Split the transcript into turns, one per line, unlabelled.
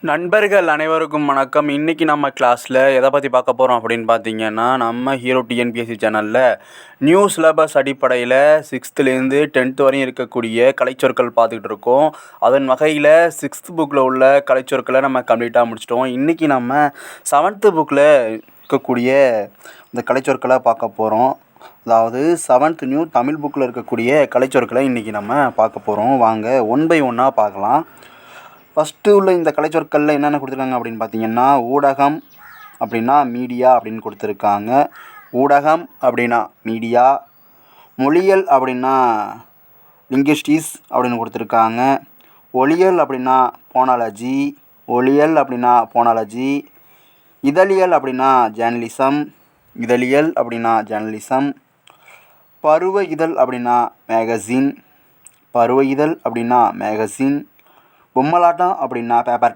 நண்பர்கள் அனைவருக்கும் வணக்கம். இன்றைக்கி நம்ம கிளாஸில் எதை பற்றி பார்க்க போகிறோம் அப்படின்னு பார்த்தீங்கன்னா, நம்ம ஹீரோ டிஎன்பிஎஸ்சி சேனலில் நியூ சிலபஸ் அடிப்படையில் 6th-லேருந்து 10th வரையும் இருக்கக்கூடிய கலைச்சொற்கள் பார்த்துக்கிட்டு இருக்கோம். அதன் வகையில் 6th புக்கில் உள்ள கலைச்சொற்களை நம்ம கம்ப்ளீட்டாக முடிச்சிட்டோம். இன்றைக்கி நம்ம 7th புக்கில் இருக்கக்கூடிய இந்த கலைச்சொற்களை பார்க்க போகிறோம். அதாவது 7th நியூ தமிழ் புக்கில் இருக்கக்கூடிய கலைச்சொற்களை இன்றைக்கி நம்ம பார்க்க போகிறோம். வாங்க ஒன் பை ஒன்னாக பார்க்கலாம். ஃபஸ்ட்டு உள்ள இந்த கலைச்சொற்களில் என்னென்ன கொடுத்துருக்காங்க அப்படின்னு பார்த்தீங்கன்னா, ஊடகம் அப்படின்னா மீடியா அப்படின்னு கொடுத்துருக்காங்க. ஊடகம் அப்படின்னா மீடியா. மொழியியல் அப்படின்னா லிங்குவிஸ்டிக்ஸ் அப்படின்னு கொடுத்துருக்காங்க. ஒளியியல் அப்படின்னா போனாலஜி. ஒளியியல் அப்படின்னா போனாலஜி. இதழியல் அப்படின்னா ஜேர்னலிசம். இதழியல் அப்படின்னா ஜேர்னலிசம். பருவ இதழ் அப்படின்னா மேகசின். பருவ இதழ் அப்படின்னா மேகசின். பொம்மலாட்டம் அப்படின்னா பேப்பர்